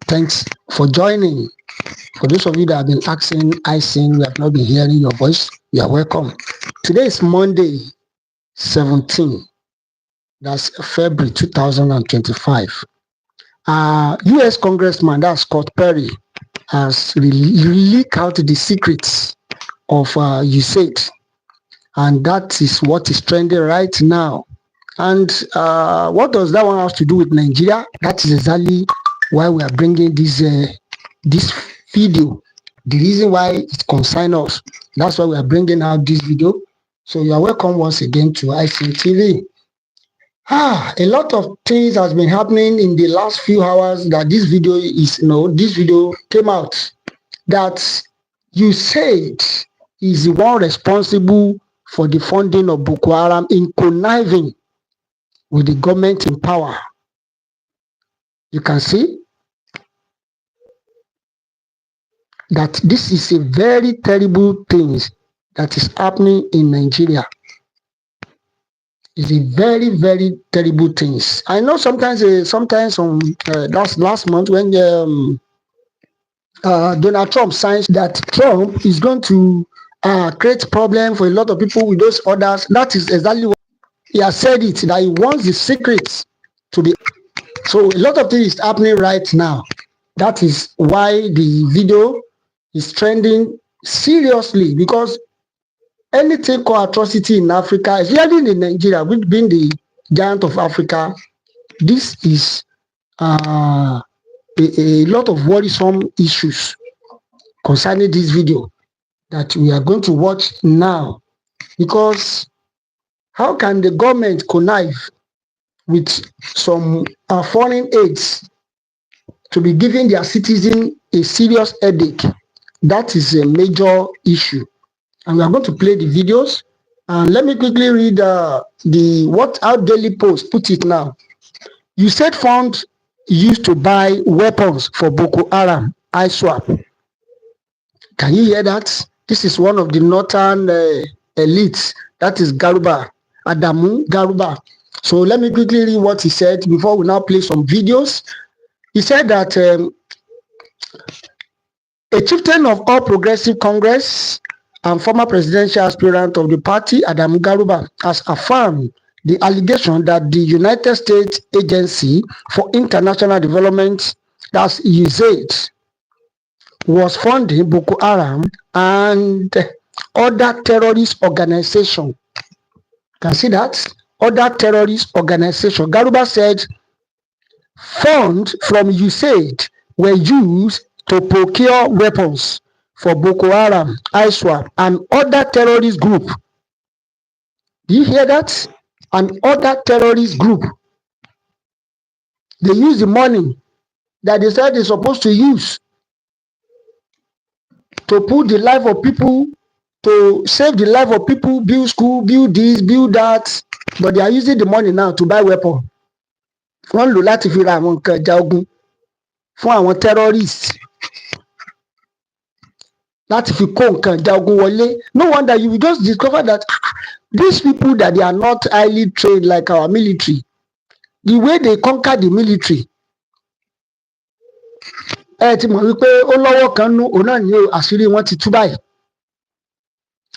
Thanks for joining. For those of you that have been asking, we have not been hearing your voice, you are welcome. Today is Monday, 17. That's February 2025. U.S. Congressman, that's Scott Perry, has leaked out the secrets of USAID, and that is what is trending right now. And what does that one have to do with Nigeria? That is exactly why we are bringing this video. The reason why it concerns us. That's why we are bringing out this video. So you are welcome once again to ICN TV. A lot of things has been happening in the last few hours that this video came out. That USAID is the one responsible for the funding of Boko Haram in conniving with the government in power. You can see that this is a very terrible thing that is happening in Nigeria. It's a very, very terrible thing. I know sometimes on last month when Donald Trump signs that Trump is going to create problem for a lot of people with those orders. That is exactly what he has said, it that he wants the secrets to be. So a lot of things is happening right now. That is why the video is trending seriously, because anything called atrocity in Africa, especially in Nigeria, which being the giant of Africa, this is a lot of worrisome issues concerning this video that we are going to watch now. Because how can the government connive with some foreign aids to be giving their citizens a serious headache? That is a major issue. And we are going to play the videos. And let me quickly read what our Daily Post put it now. USAID fund used to buy weapons for Boko Haram, ISWAP. Can you hear that? This is one of the northern elites. That is Garuba, Adamu Garuba. So let me quickly read what he said before we now play some videos. He said that a chieftain of All Progressive Congress and former presidential aspirant of the party, Adamu Garuba, has affirmed the allegation that the United States Agency for International Development, that's USAID, was funding Boko Haram and other terrorist organizations. Can see that? Other terrorist organizations. Garuba said funds from USAID were used to procure weapons for Boko Haram, ISWAP, and other terrorist group. Do you hear that? And other terrorist group. They use the money that they said they're supposed to use to put the life of people, to save the life of people, build school, build this, build that. But they are using the money now to buy weapons. Wọ́n lò láti fi ra àwọn nǹkan ìjà ogun fún àwọn terrorists. Láti fi kó nǹkan ìjà ogun wọlé. No wonder you will just discover that these people that they are not highly trained like our military, the way they conquer the military. Ti mọ̀ wípé ó lọ́wọ́ kan nú òun náà ní àṣírí wọn ti tú báyìí.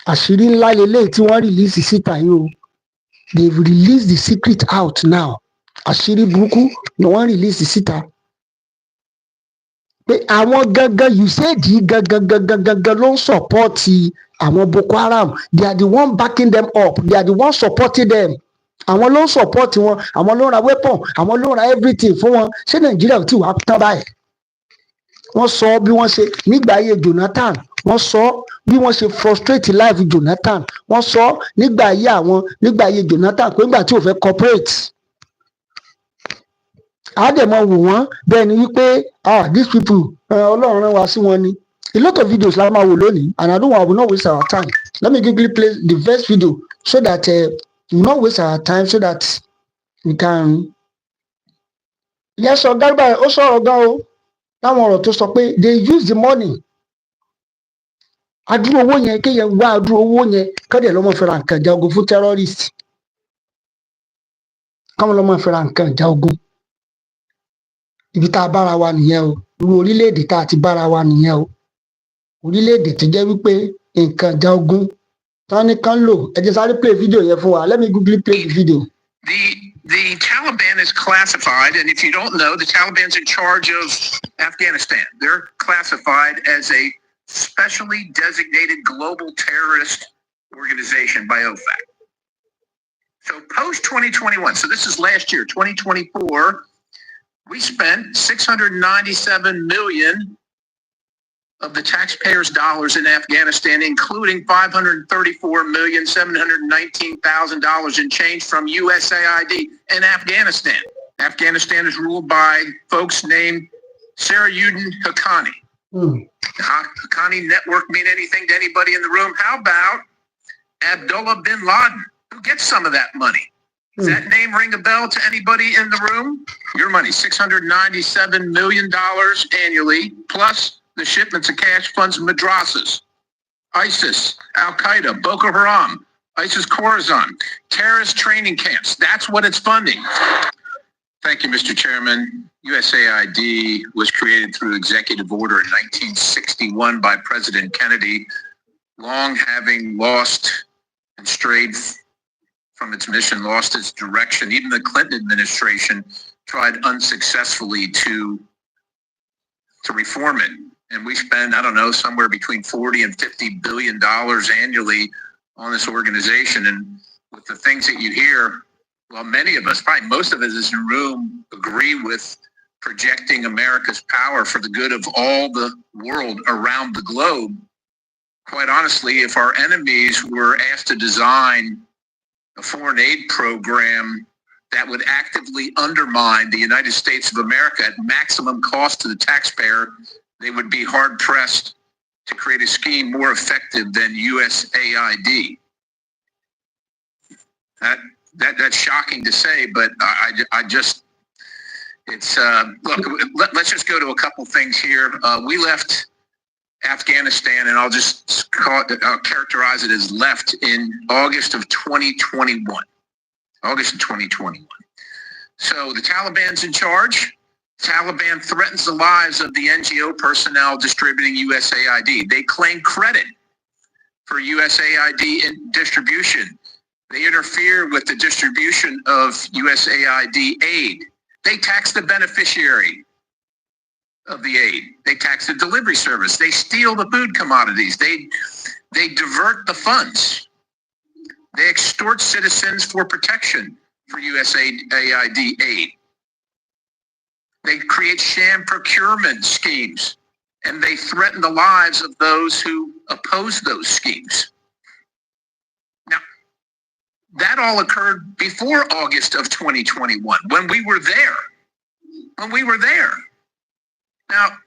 Àṣírí ńlá lélẹ́yìí tí wọ́n release síta yìí o. They've released the secret out now. Àṣírí burúkú ni wọ́n release síta. Pé àwọn gangan USAID gangan ló ń support àwọn Boko Haram. They are the one backing them up. They are the one supporting them. Àwọn ló ń support wọn. Àwọn ló ń ra weapon. Àwọn ló ń ra everything fún wọn. Ṣé Nàìjíríà ò tí wàá tán báyìí? Wọ́n sọ bí wọ́n ṣe nígbà ayé Jonathan. Wọ́n sọ bí wọ́n ṣe frustrate life Jonathan. Wọ́n sọ nígbà ayé Jonathan pé nígbà tí ò fẹ́ cooperate. Àdèmọ̀ wò wọ́n bẹ́ẹ̀ ni wípé these people Ọlọ́run rán wa sí wọn ni. A lot of videos la máa wò lónìí, and I will not waste our time. Let me quickly play the first video so that we will not waste our time, so that we can. Yes, Garuba ó sọ̀rọ̀ gan o. Láwọn ọ̀rọ̀ tó sọ pé they use the money. Adúró owó yẹn kéèyàn wá adúró owó yẹn kọ́dẹ̀ lọ́mọ fẹ́ ra nǹkan ìjà ogun fún terrorist. Kọ́mọ lọ́mọ fẹ́ ra nǹkan ìjà ogun. Ibi tá a bára wa nìyẹn o. irú orílẹ̀-èdè tá a ti bára wa nìyẹn o. Orílẹ̀-èdè tó jẹ́ wípé nǹkan ìjà ogun tán ní kán lò. Ẹ jẹ́ sáré play fídíò yẹn fún wa. Let me quickly play the video. The Taliban is classified, and if you don't know, the Taliban's in charge of Afghanistan. They're classified as a specially designated global terrorist organization by OFAC. So post 2021, so this is last year, 2024, we spent $697 million of the taxpayers' dollars in Afghanistan, including $534,719,000 in change from USAID in Afghanistan. Afghanistan is ruled by folks named Sarayuddin Haqqani. Haqqani network mean anything to anybody in the room? How about Abdullah bin Laden? Who gets some of that money? Does that name ring a bell to anybody in the room? Your money, $697 million annually, plus the shipments of cash funds of madrasas, ISIS, Al-Qaeda, Boko Haram, ISIS Khorasan, terrorist training camps. That's what it's funding. Thank you, Mr. Chairman. USAID was created through executive order in 1961 by President Kennedy, long having lost and strayed from its mission, lost its direction. Even the Clinton administration tried unsuccessfully to reform it. And we spend, I don't know, somewhere between $40 and $50 billion annually on this organization. And with the things that you hear, well, many of us, probably most of us in this room, agree with projecting America's power for the good of all the world around the globe. Quite honestly, if our enemies were asked to design a foreign aid program that would actively undermine the United States of America at maximum cost to the taxpayer, they would be hard-pressed to create a scheme more effective than USAID. That's shocking to say, but I just, it's, look, let's just go to a couple things here. We left Afghanistan, and I'll just I'll characterize it as left in August of 2021. August of 2021. So the Taliban's in charge. Taliban threatens the lives of the NGO personnel distributing USAID. They claim credit for USAID distribution. They interfere with the distribution of USAID aid. They tax the beneficiary of the aid. They tax the delivery service. They steal the food commodities. They divert the funds. They extort citizens for protection for USAID aid. They create sham procurement schemes, and they threaten the lives of those who oppose those schemes. Now, that all occurred before August of 2021, when we were there. Now,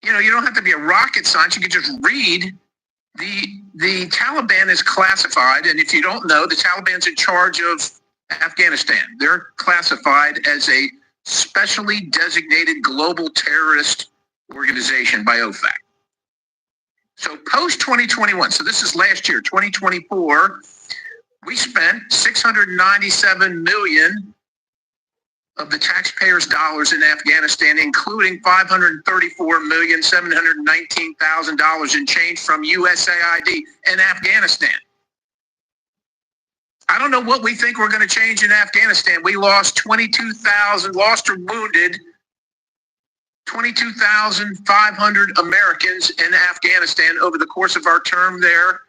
you don't have to be a rocket scientist. You can just read. The Taliban is classified, and if you don't know, the Taliban's in charge of Afghanistan. They're classified as a specially designated global terrorist organization by OFAC. So post 2021, so this is last year, 2024, we spent $697 million of the taxpayers' dollars in Afghanistan, including $534,719,000 in change from USAID in Afghanistan. I don't know what we think we're going to change in Afghanistan. We lost 22,000, lost or wounded 22,500 Americans in Afghanistan over the course of our term there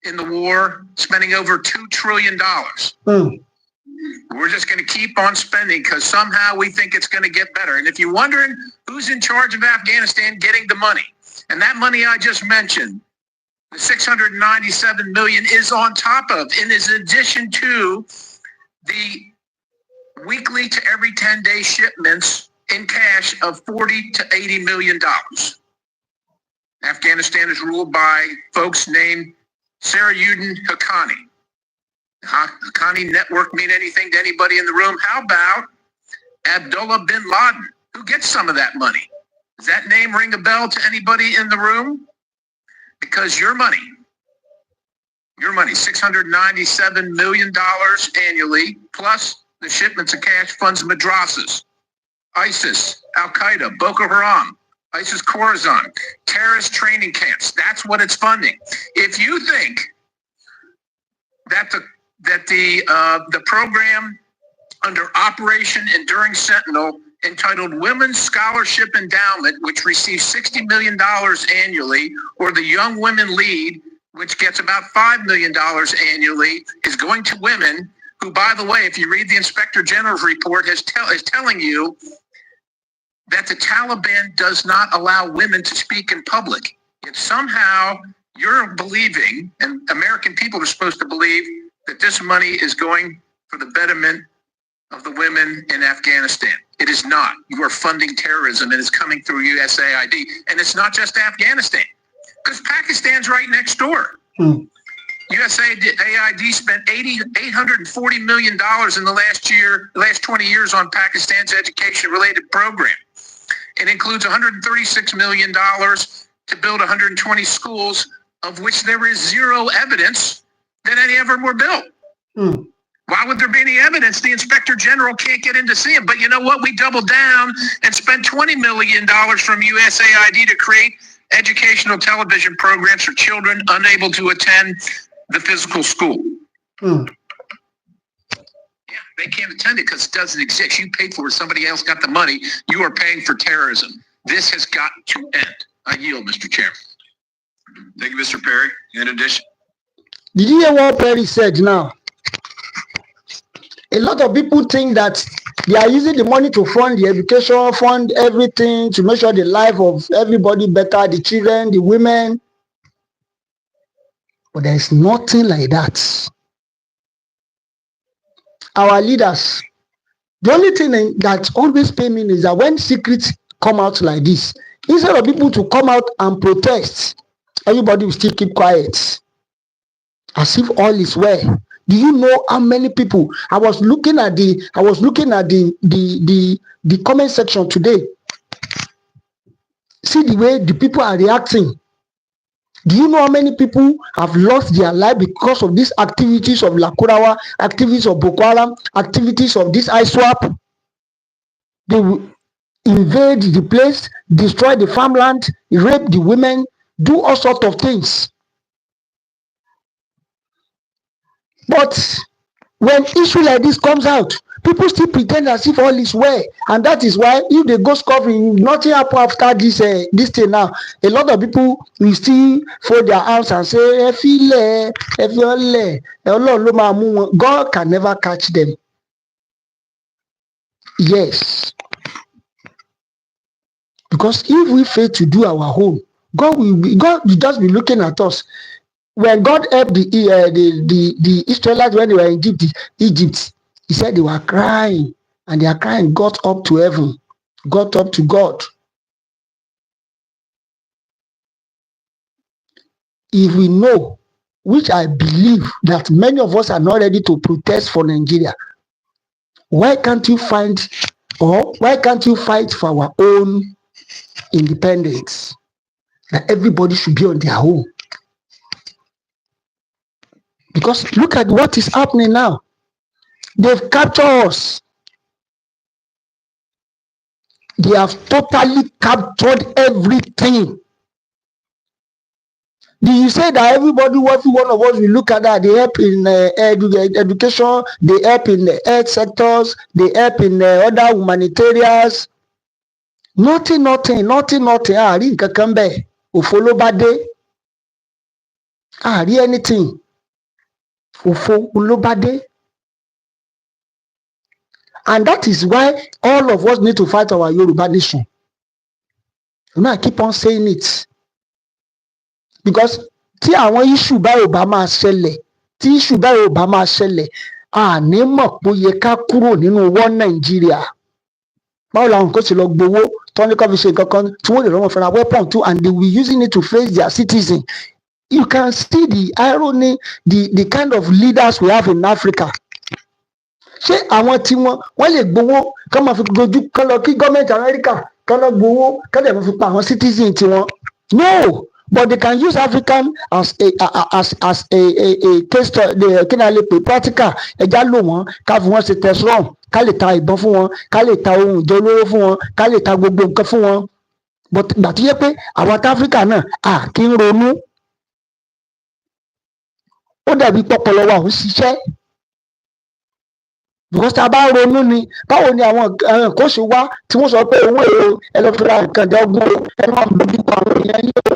in the war, spending over $2 trillion. We're just going to keep on spending because somehow we think it's going to get better. And if you're wondering who's in charge of Afghanistan getting the money, and that money I just mentioned, the $697 million is on top of, and is in addition to the weekly to every 10-day shipments in cash of $40 to $80 million. Afghanistan is ruled by folks named Sarayuddin Haqqani. Haqqani network mean anything to anybody in the room? How about Abdullah bin Laden? Who gets some of that money? Does that name ring a bell to anybody in the room? Because your money, $697 million annually, plus the shipments of cash funds of madrasas, ISIS, Al-Qaeda, Boko Haram, ISIS Khorasan, terrorist training camps. That's what it's funding. If you think that the program under Operation Enduring Sentinel, entitled Women's Scholarship Endowment, which receives $60 million annually, or the Young Women Lead, which gets about $5 million annually, is going to women who, by the way, if you read the Inspector General's report, is telling you that the Taliban does not allow women to speak in public. Yet somehow you're believing, and American people are supposed to believe, that this money is going for the betterment of the women in Afghanistan. It is not. You are funding terrorism, and it's coming through USAID. And it's not just Afghanistan, because Pakistan's right next door. USAID spent $840 million in the last 20 years on Pakistan's education-related program. It includes $136 million to build 120 schools, of which there is zero evidence that any of them were built. Why would there be any evidence? The Inspector General can't get in to see them. But you know what? We doubled down and spent $20 million from USAID to create educational television programs for children unable to attend the physical school. Yeah, they can't attend it because it doesn't exist. You paid for it. Somebody else got the money. You are paying for terrorism. This has got to end. I yield, Mr. Chairman. Thank you, Mr. Perry. In addition. Did you hear what Perry said now? A lot of people think that they are using the money to fund the education, fund everything, to make sure the life of everybody better, the children, the women. But there is nothing like that. Our leaders, the only thing that always pains me is that when secrets come out like this, instead of people to come out and protest, everybody will still keep quiet, as if all is well. Do you know how many people? I was looking at the comment section today. See the way the people are reacting. Do you know how many people have lost their life because of these activities of Lakurawa, activities of Boko Haram, activities of this ISWAP? They will invade the place, destroy the farmland, rape the women, do all sorts of things. But when issue like this comes out, people still pretend as if all is well, and that is why if they go scoffing, nothing happen after this thing now. A lot of people will still fold their arms and say, God can never catch them. Yes, because if we fail to do our own, God will just be looking at us. When God helped the Israelites when they were in Egypt, he said they were crying, and their crying got up to heaven, got up to God. If we know, which I believe that many of us are not ready to protest for Nigeria, why can't you fight for our own independence? That everybody should be on their own. Because look at what is happening now. They've captured us. They have totally captured everything. Do you say that every one of us will look at that? They help in education, they help in the health sectors, they help in other humanitarians. Nothing. Ari kakambe, ufolobade. Ari anything. Ufolobade. And that is why all of us need to fight our Yoruba nation. I keep on saying it. Because tí àwọn issue báyìí bá máa ṣẹlẹ̀, àní mọ̀ pé ó yẹ ká kúrò nínú wọ́n Nàìjíríà. Báwo làwọn kò sì lọ gbowó tó ní kó fi ṣe nǹkan kan tí wọ́n lè rọ́mọ̀ fẹ́ra weapon too, and they will using it to face their citizens. You can see the irony, the kind of leaders we have in Africa. Ṣé àwọn tí wọ́n lè gbowó kán máa fi dojú kán lọ kí gọ́ọ̀mẹ̀ntì Amẹ́ríkà kán lọ gbowó kán lè fi pa àwọn citizens tiwọn? No. But they can use African as a case study, practical. Ẹja lò wọ́n ká fi wọ́n ṣe test run ká lè ta ìbọn fún wọn, ká lè ta ohun ìjà olóró fún wọn, ká lè ta gbogbo nǹkan fún wọn. But ìgbà tó yẹ pé àwọn Áfíríkà náà kì í ronú, ó dàbí pọpọlọ wa ò ń ṣiṣẹ́. Because tá a bá ronú ni, báwo ni àwọn nǹkan ṣe wá tí wọ́n sọ pé owó èrò ẹ lọ fi ra nǹkan ìjà ogun o, ẹ máa bójú tó àwọn èèyàn yìí o.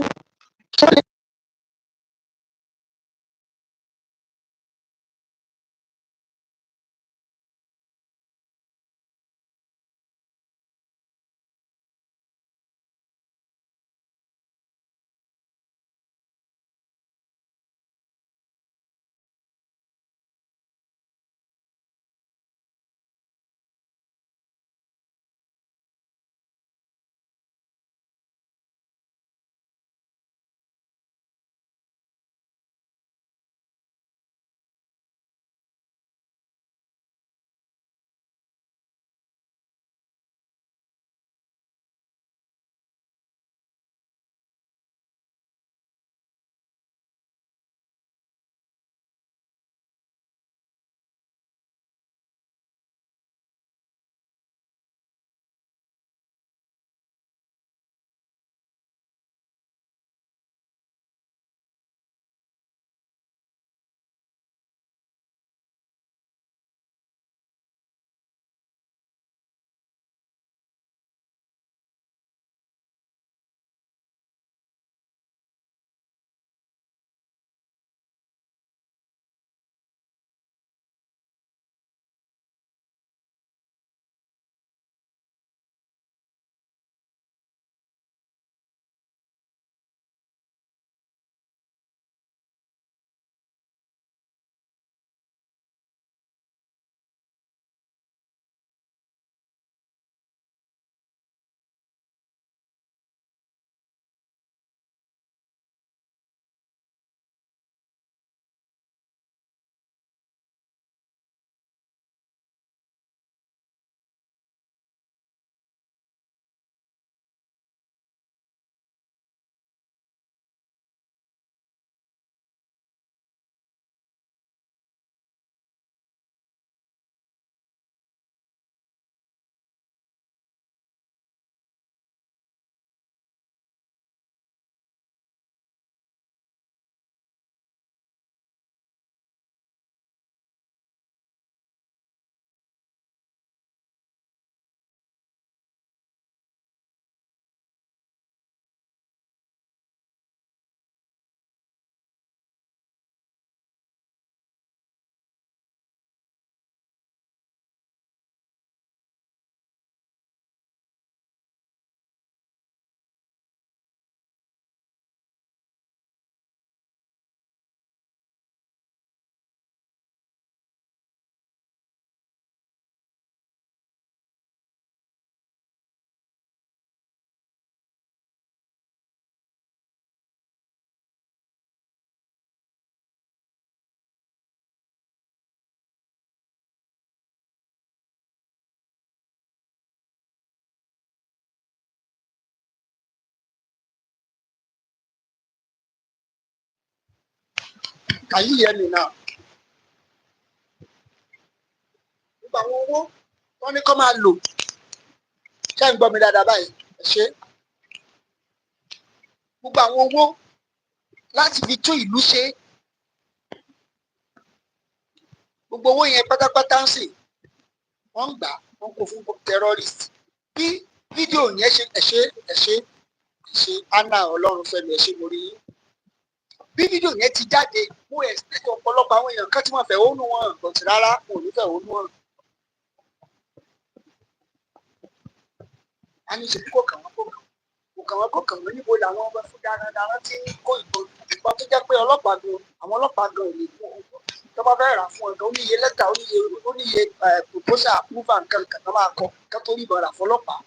Can you hear me now? Gbogbo àwọn owó wọ́n ní kó máa lò, ṣé ń gbọ́ mi dáadáa báyìí? Ẹ ṣé. Gbogbo àwọn owó láti fi tún ìlú ṣe, gbogbo owó yẹn pátápátá ń sìn wọ́n ń gbà wọ́n kó fún terrorist. Bí fídíò yẹn ṣe Anna Ọlọ́runfẹ́mi ẹ ṣé mo rí yín. Bí fídíò yẹn ti jáde, mo expect ọ̀pọ̀lọpọ̀ àwọn èèyàn kan tí wọ́n fẹ̀hónú wọn but rárá wọn ò ní fẹ̀hónú wọn. A ní ṣe kó kàn wọ́n níbo làwọn ọmọ fún darandaran tí ń kó ìbọn tó jẹ́ pé àwọn ọlọ́pàá gan ò lè fún wọn. Tó bá fẹ́ rà fún wọn gan ó níye lẹ́tà ó níye proposal approval nǹkan kan tó máa kọ ká tó rí ìbọn rà fọlọ́pàá.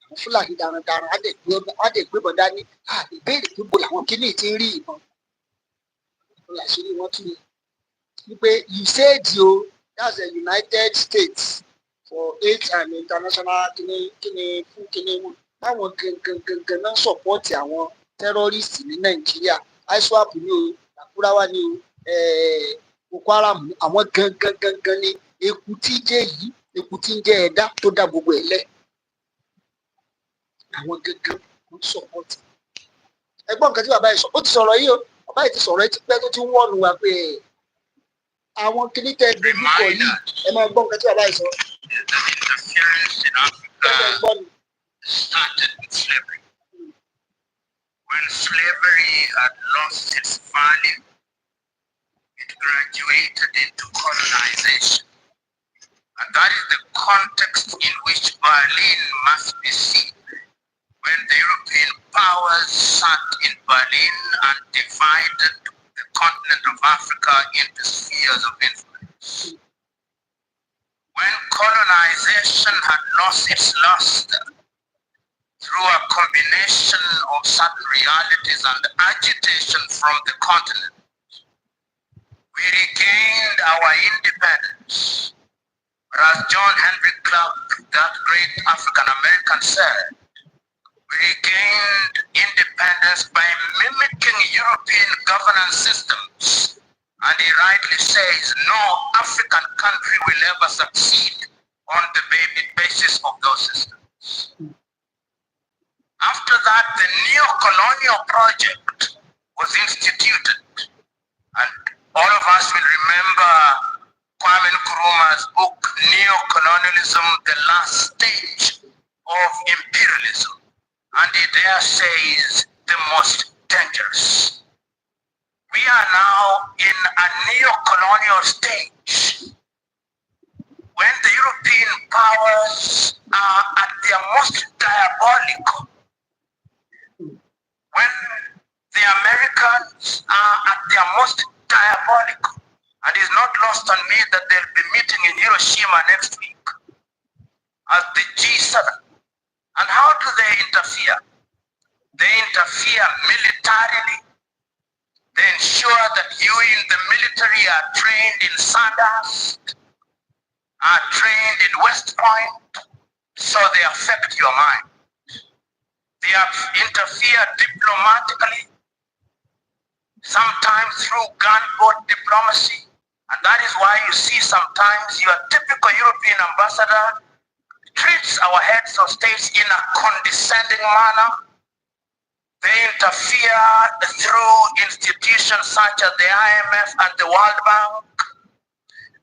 Àwọn Fúlàní darandaran á dẹ̀ gbébọn dání ìbéèrè tó bo làwọn kíní ti ń rí ìbọn. Àṣírí wọn tún yẹ wípé you said that's the United States for aid and international kíni fún kíni wọn báwọn gangan náà sọpọ́ọ̀tì àwọn tẹ́rọ́rìstì ní Nàìjíríà ISWAP ní o Lakurawa ní o Boko Haram àwọn gangan ní eku tí jẹ́ yìí eku tí ń jẹ́ ẹ̀dá tó dá gbogbo ẹ̀ lẹ̀ àwọn gẹ́gẹ́ ń sọ̀pọ̀tì. Ẹgbọ́n nǹkan tí bàbá yìí sọ ó ti sọ̀rọ̀ yìí o bàbá yìí ti sọ̀rọ̀ ẹ ti pẹ́ tó ti ń wọ́nu wa pé àwọn kìíní tẹ dojúkọ yìí ẹ máa gbọ́ nǹkan tí bàbá yìí sọ. Started with slavery. When slavery had lost its value, it graduated into colonization. And that is the context in which Berlin must be seen. When the European powers sat in Berlin and divided the continent of Africa into spheres of influence. When colonization had lost its luster through a combination of certain realities and agitation from the continent, we regained our independence. But as John Henry Clark, that great African-American, said, we regained independence by mimicking European governance systems. And he rightly says, no African country will ever succeed on the basis of those systems. After that, the Neocolonial project was instituted. And all of us will remember Kwame Nkrumah's book, Neocolonialism, the last stage of imperialism. And he there says the most dangerous. We are now in a neo-colonial stage when the European powers are at their most diabolical, when the Americans are at their most diabolical. And it's not lost on me that they'll be meeting in Hiroshima next week as the G7. And how do they interfere? They interfere militarily. They ensure that you in the military are trained in Sandhurst, are trained in West Point, so they affect your mind. They interfere diplomatically, sometimes through gunboat diplomacy. And that is why you see sometimes your typical European ambassador treats our heads of states in a condescending manner. They interfere through institutions such as the IMF and the World Bank.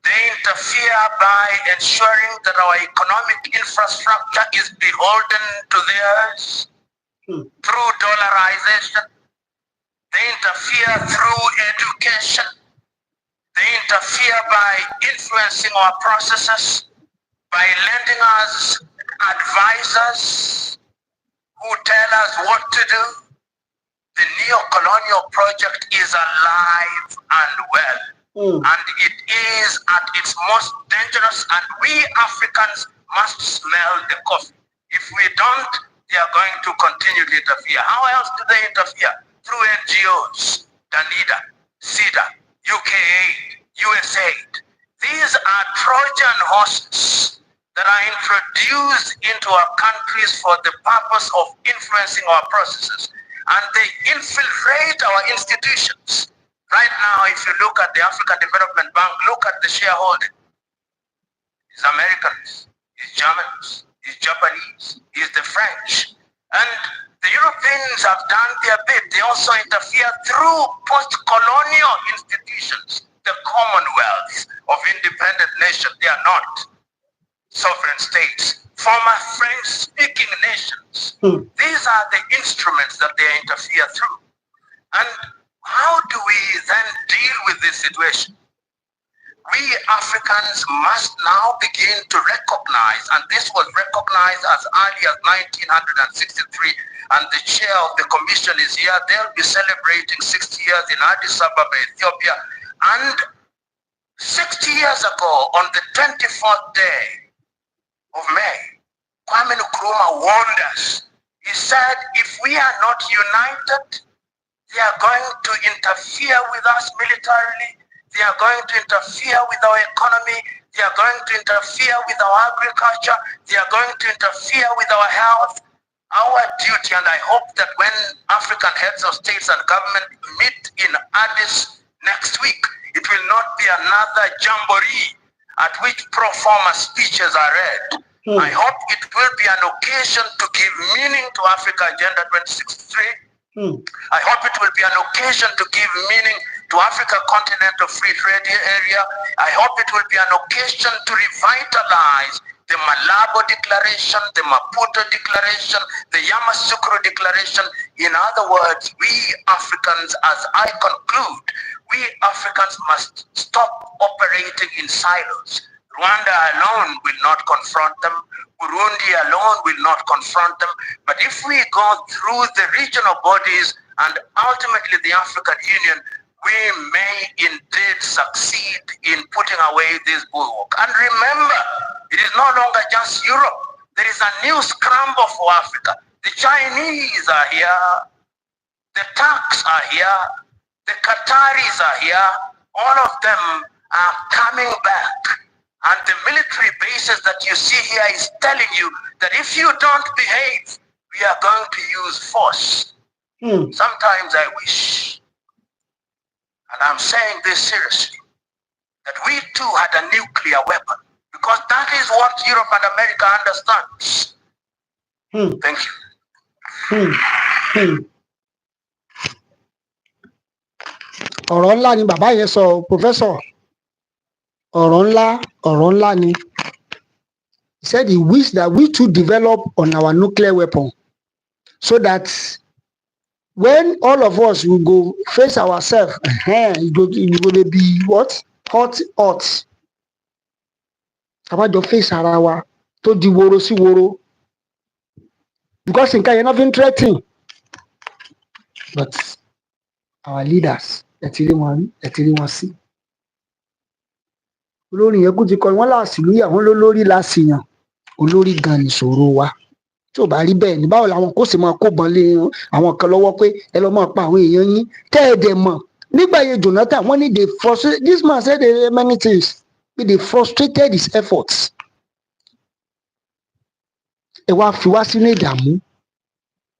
They interfere by ensuring that our economic infrastructure is beholden to theirs through dollarization. They interfere through education. They interfere by influencing our processes, by lending us advisors who tell us what to do. The neo-colonial project is alive and well. And it is at its most dangerous, and we Africans must smell the coffee. If we don't, they are going to continue to interfere. How else do they interfere? Through NGOs, Danida, CIDA, UK Aid, USAID. These are Trojan horses that are introduced into our countries for the purpose of influencing our processes. And they infiltrate our institutions. Right now, if you look at the African Development Bank, look at the shareholding. It's Americans, it's Germans, it's Japanese, it's the French. And the Europeans have done their bit. They also interfere through post-colonial institutions, the commonwealths of independent nations. They are not sovereign states, former French-speaking nations. These are the instruments that they interfere through. And how do we then deal with this situation? We Africans must now begin to recognize, and this was recognized as early as 1963, and the chair of the commission is here. They'll be celebrating 60 years in Addis Ababa, Ethiopia. And 60 years ago, on the 24th day of May, Kwame Nkrumah warned us. He said, if we are not united, they are going to interfere with us militarily. They are going to interfere with our economy. They are going to interfere with our agriculture. They are going to interfere with our health. Our duty, and I hope that when African heads of states and government meet in Addis next week, it will not be another jamboree, at which pro forma speeches are read. I hope it will be an occasion to give meaning to Africa Agenda 2063. I hope it will be an occasion to give meaning to Africa Continental Free Trade Area. I hope it will be an occasion to revitalize the Malabo Declaration, the Maputo Declaration, the Yamoussoukro Declaration. In other words, we Africans, as I conclude, we Africans must stop operating in silos. Rwanda alone will not confront them. Burundi alone will not confront them. But if we go through the regional bodies and ultimately the African Union, we may indeed succeed in putting away this bulwark. And remember, it is no longer just Europe. There is a new scramble for Africa. The Chinese are here. The Turks are here. The Qataris are here. All of them are coming back. And the military bases that you see here is telling you that if you don't behave, we are going to use force. Sometimes I wish, and I'm saying this seriously, that we too had a nuclear weapon, because that is what Europe and America understands. Thank you. ọ̀rọ̀ ńlá ni bàbá yẹn sọ, professor. ọ̀rọ̀ ńlá ni. He said he wished that we too develop on our nuclear weapon, so that when all of us will go face ourselves, it go be what? Hot. Àbájọ face ara wa tó di woro sí woro, because nǹkan yẹn nothing threatening. But our leaders, ẹ ti rí wọn sí. Olórí yẹn kú ti kọ wọn láàsìlúyà, wọn lólórí láṣìyàn, olórí gan nìṣòro wa. Tí ò bá rí bẹ́ẹ̀ ní báwo làwọn kò sì máa kó bọn lé àwọn kan lọ́wọ́ pé ẹ lọ́ máa pa àwọn èèyàn yín tẹ́ ẹ dẹ̀ mọ̀. Nígbà yẹn Jonathan, wọ́n ní they frustrate, this man said many things, but they frustrated his efforts. Ẹ wá fi wá sínú ìdààmú.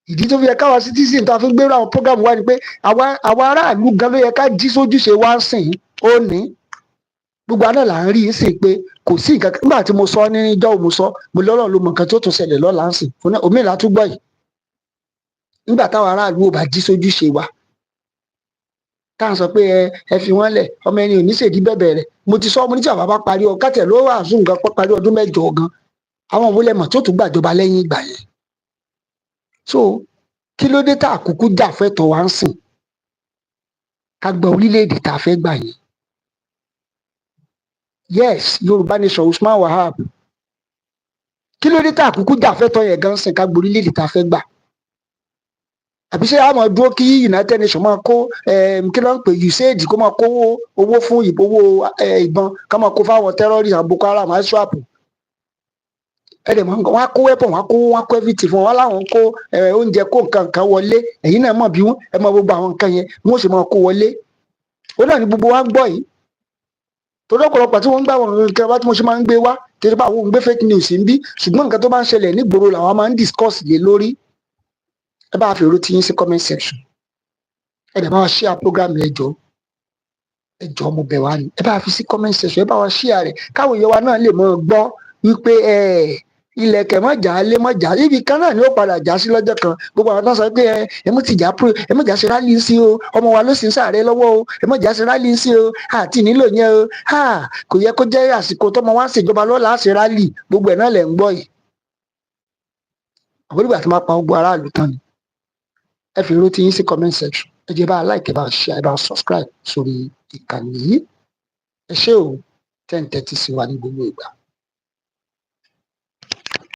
Ìdí tó fi yẹ káwa citizen tó a fi gbérò àwọn program wa ni pé àwa aráàlú gan ló yẹ ká jí sójúṣe wá ń sìn ó ní. Gbogbo àná là ń rí i sí pé kò sí nǹkan. Nígbà tí mo sọ ní ìjọ́ mo sọ, mo lọ́rọ̀ ló mọ nǹkan tó tún ṣẹlẹ̀ lọ́la ń sìn. Òmìnira tún gbọ́ yìí. Nígbà táwọn aráàlú ò bá jí sójúṣe wa, tá à ń sọ pé ẹ fi wọ́n lẹ̀, ọmọ ẹni ò ní ṣèdí bẹ̀bẹ̀ rẹ̀. Mo ti sọ, mo ní tí àbá bá parí ọ kátẹ̀ ló wà zoom gan parí ọdún 8 gan. Àwọn òwúlẹ̀ mọ̀ tó tún gbàjọba lẹ́yìn ìgbà yẹn. So kí ló dé tá àkókò jà fẹ́tọ̀ wá ń sìn? Ká gba orílẹ̀-èdè tá a fẹ́ gbà yẹn. Yes, Yorùbá nation Usman Wahab. Kí ló dé tá àkókò jà fẹ́tọ̀ yẹn gan sìn ká gba orílẹ̀-èdè tá a fẹ́ gbà? Àbí ṣé àmọ́ dúró kí United Nations máa kó kí ló ń pè USAID kó máa kó owó fún owó ìbọn ká máa kó fáwọn terrorists àwọn Boko Haram ISWAP. Ẹ̀dẹ̀ wọ́n á kó weapon, wọ́n á kó everything fún wọn láwọn kó oúnjẹ kó nǹkan wọlé. Ẹ̀yin náà mọ̀ bí wọ́n ẹ mọ gbogbo àwọn nǹkan yẹn wọ́n sì máa kó wọlé. Ó náà ní gbogbo wa ń gbọ́ yìí. Torí ọ̀pọ̀lọpọ̀ tí wọ́n ń gbà wọ́n nǹkan bá tí mo ṣe máa ń gbé wá kí ló bá àwọn gbé fake news ń bí, ṣùgbọ́n nǹkan tó bá ń ṣẹlẹ̀ nígboro làwọn máa ń discuss lé lórí. Ẹ bá fi èrò tí yín sí comment section. Ẹ dẹ̀ bá wa share program ẹ jọ̀ọ́ mo bẹ̀ wá ni. Ẹ bá fi sí comment section, ẹ bá wa share rẹ̀ káwọn èèyàn wa náà lè mọ̀ gbọ́ wípé ilẹ̀kẹ̀ mọ̀jà lé mọ̀jà ibi kan náà ni ó padà já sí lọ́jọ́ kan. Gbogbo àwọn tó ń sọ pé ẹ mọ̀ jà ṣe rálì sí o, ọmọ wa ló sì ń sàárẹ̀ lọ́wọ́ o, ẹ mọ̀ jà ṣe rálì sí o, àti nílò yẹn o, kò yẹ kó jẹ́ àsìkò tọ́mọ wa ń ṣèjọba lọ́la ṣe rálì, gbogbo ẹ̀ náà lẹ̀ ń gbọ́ yìí. Àwọn olùgbà tó máa pa gbogbo aráàlú tán ni. Ẹ fi irú tí yín sí comment section. Ẹ jẹ́ bá like, ẹ bá share, ẹ bá subscribe sórí ìkànnì yìí. Ẹ ṣé o, 10:30 sí wa ní gbogbo ìgbà.